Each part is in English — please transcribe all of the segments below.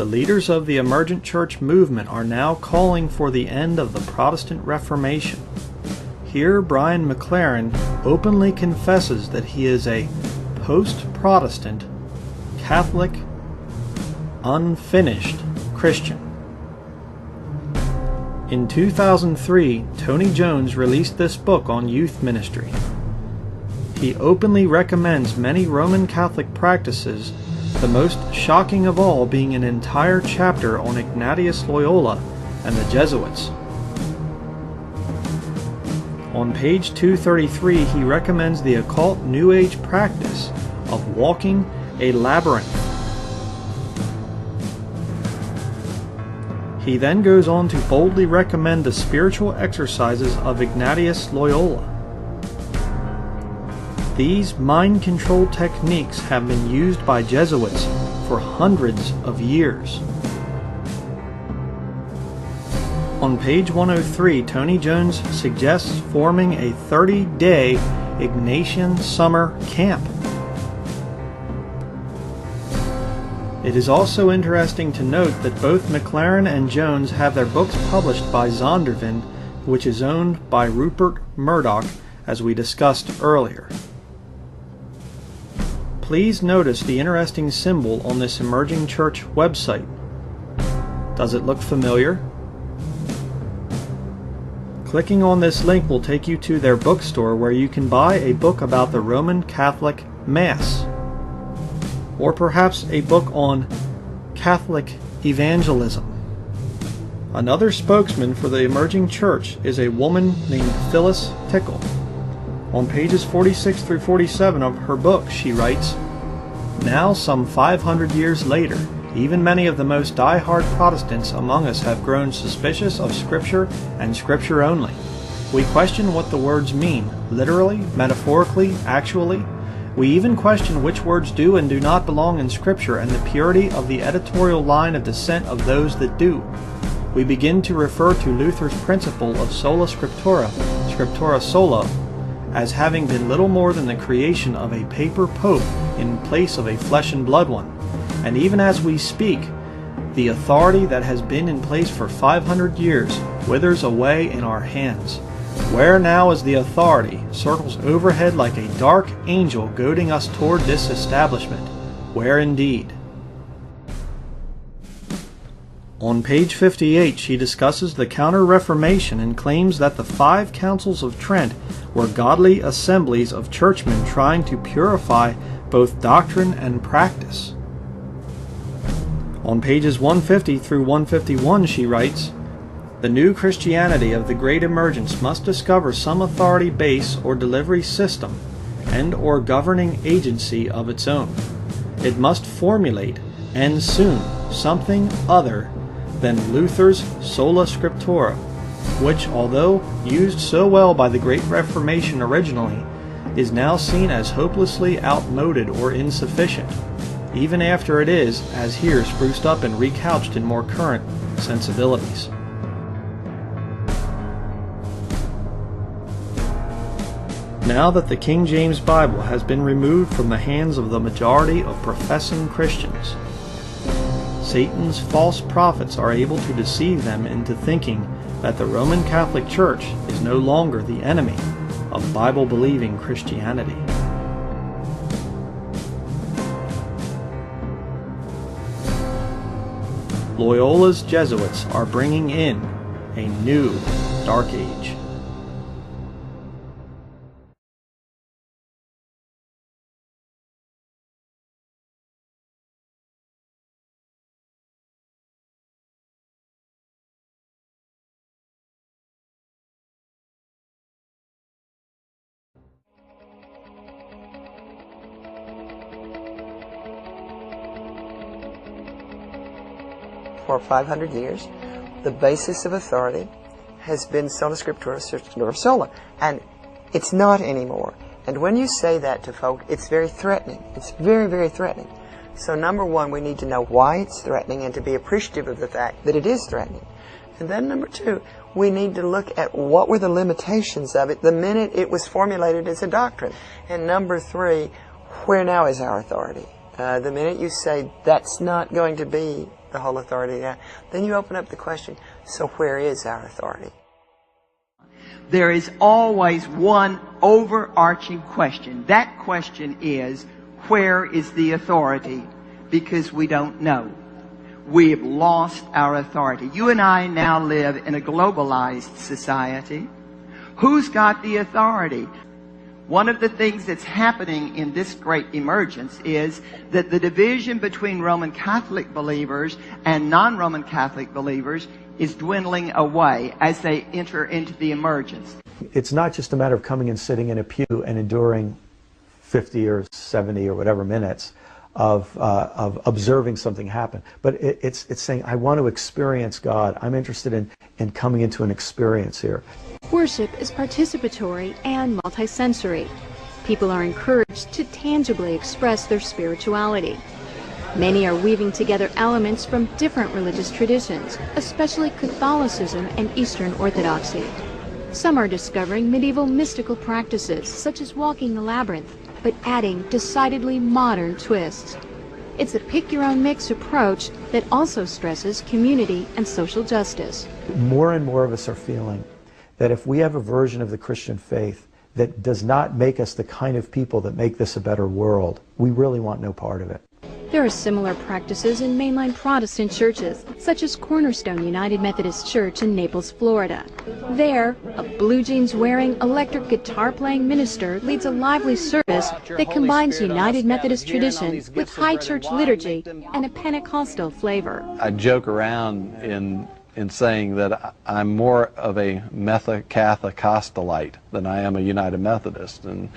The leaders of the emergent church movement are now calling for the end of the Protestant Reformation. Here, Brian McLaren openly confesses that he is a post-Protestant, Catholic, unfinished Christian. In 2003, Tony Jones released this book on youth ministry. He openly recommends many Roman Catholic practices, the most shocking of all being an entire chapter on Ignatius Loyola and the Jesuits. On page 233, he recommends the occult New Age practice of walking a labyrinth. He then goes on to boldly recommend the spiritual exercises of Ignatius Loyola. These mind control techniques have been used by Jesuits for hundreds of years. On page 103, Tony Jones suggests forming a 30-day Ignatian summer camp. It is also interesting to note that both McLaren and Jones have their books published by Zondervan, which is owned by Rupert Murdoch, as we discussed earlier. Please notice the interesting symbol on this emerging church website. Does it look familiar? Clicking on this link will take you to their bookstore where you can buy a book about the Roman Catholic Mass, or perhaps a book on Catholic evangelism. Another spokesman for the emerging church is a woman named Phyllis Tickle. On pages 46 through 47 of her book, she writes, "Now, some 500 years later, even many of the most die-hard Protestants among us have grown suspicious of Scripture and Scripture only. We question what the words mean, literally, metaphorically, actually. We even question which words do and do not belong in Scripture and the purity of the editorial line of descent of those that do. We begin to refer to Luther's principle of sola scriptura, scriptura sola, as having been little more than the creation of a paper pope in place of a flesh and blood one. And even as we speak, the authority that has been in place for 500 years withers away in our hands. Where now is the authority circles overhead like a dark angel goading us toward this establishment? Where indeed?" On page 58, she discusses the Counter-Reformation and claims that the 5 Councils of Trent were godly assemblies of churchmen trying to purify both doctrine and practice. On pages 150 through 151, she writes, "The new Christianity of the Great Emergence must discover some authority base or delivery system and or governing agency of its own. It must formulate, and soon, something other than Luther's sola scriptura, which, although used so well by the Great Reformation originally, is now seen as hopelessly outmoded or insufficient, even after it is, as here, spruced up and recouched in more current sensibilities." Now that the King James Bible has been removed from the hands of the majority of professing Christians, Satan's false prophets are able to deceive them into thinking that the Roman Catholic Church is no longer the enemy of Bible-believing Christianity. Loyola's Jesuits are bringing in a new Dark Age. For 500 years, the basis of authority has been sola scriptura, scriptura sola, and it's not anymore. And when you say that to folk, it's very threatening. It's very, very threatening. So number one, we need to know why it's threatening and to be appreciative of the fact that it is threatening. And then number two, we need to look at what were the limitations of it the minute it was formulated as a doctrine. And number three, where now is our authority? The minute you say that's not going to be the whole authority now, then you open up the question, so where is our authority? There is always one overarching question. That question is, where is the authority? Because we don't know. We have lost our authority. You and I now live in a globalized society. Who's got the authority? One of the things that's happening in this great emergence is that the division between Roman Catholic believers and non-Roman Catholic believers is dwindling away as they enter into the emergence. It's not just a matter of coming and sitting in a pew and enduring 50 or 70 or whatever minutes of observing something happen, but it's saying, I want to experience God. I'm interested in coming into an experience here. Worship is participatory and multisensory. People are encouraged to tangibly express their spirituality. Many are weaving together elements from different religious traditions, especially Catholicism and Eastern Orthodoxy. Some are discovering medieval mystical practices, such as walking the labyrinth, but adding decidedly modern twists. It's a pick-your-own-mix approach that also stresses community and social justice. More and more of us are feeling that if we have a version of the Christian faith that does not make us the kind of people that make this a better world, we really want no part of it. There are similar practices in mainline Protestant churches, such as Cornerstone United Methodist Church in Naples, Florida. There, a blue jeans-wearing, electric guitar-playing minister leads a lively service that combines United Methodist tradition with high church liturgy and a Pentecostal flavor. I joke around in saying that I'm more of a Catholic-Costalite than I am a United Methodist, and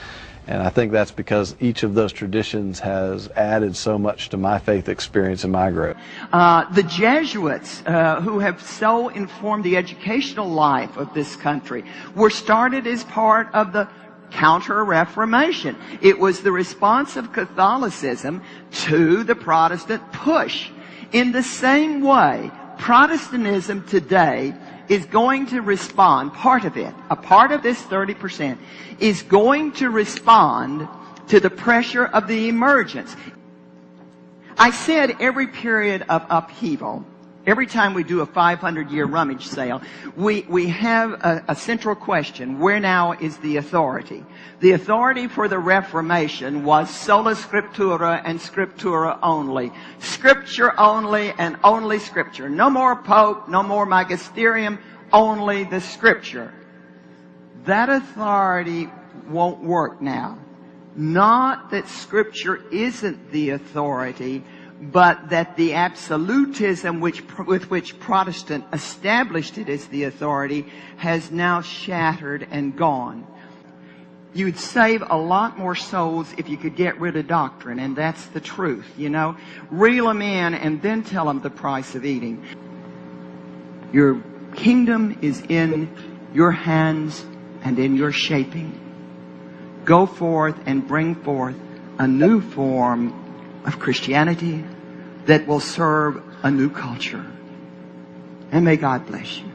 I think that's because each of those traditions has added so much to my faith experience in my group. The Jesuits, who have so informed the educational life of this country, were started as part of the Counter-Reformation. It was the response of Catholicism to the Protestant push. In the same way, Protestantism today is going to respond, part of it, a part of this 30%, is going to respond to the pressure of the emergence. I said every period of upheaval, every time we do a 500-year rummage sale, we have a central question: where now is the authority? The authority for the Reformation was sola scriptura and scriptura only. Scripture only and only Scripture. No more Pope, no more magisterium, only the Scripture. That authority won't work now. Not that Scripture isn't the authority, but that the absolutism with which Protestant established it as the authority has now shattered and gone. You'd save a lot more souls if you could get rid of doctrine, and that's the truth, you know. Reel them in and then tell them the price of eating. Your kingdom is in your hands and in your shaping. Go forth and bring forth a new form of Christianity that will serve a new culture. And may God bless you.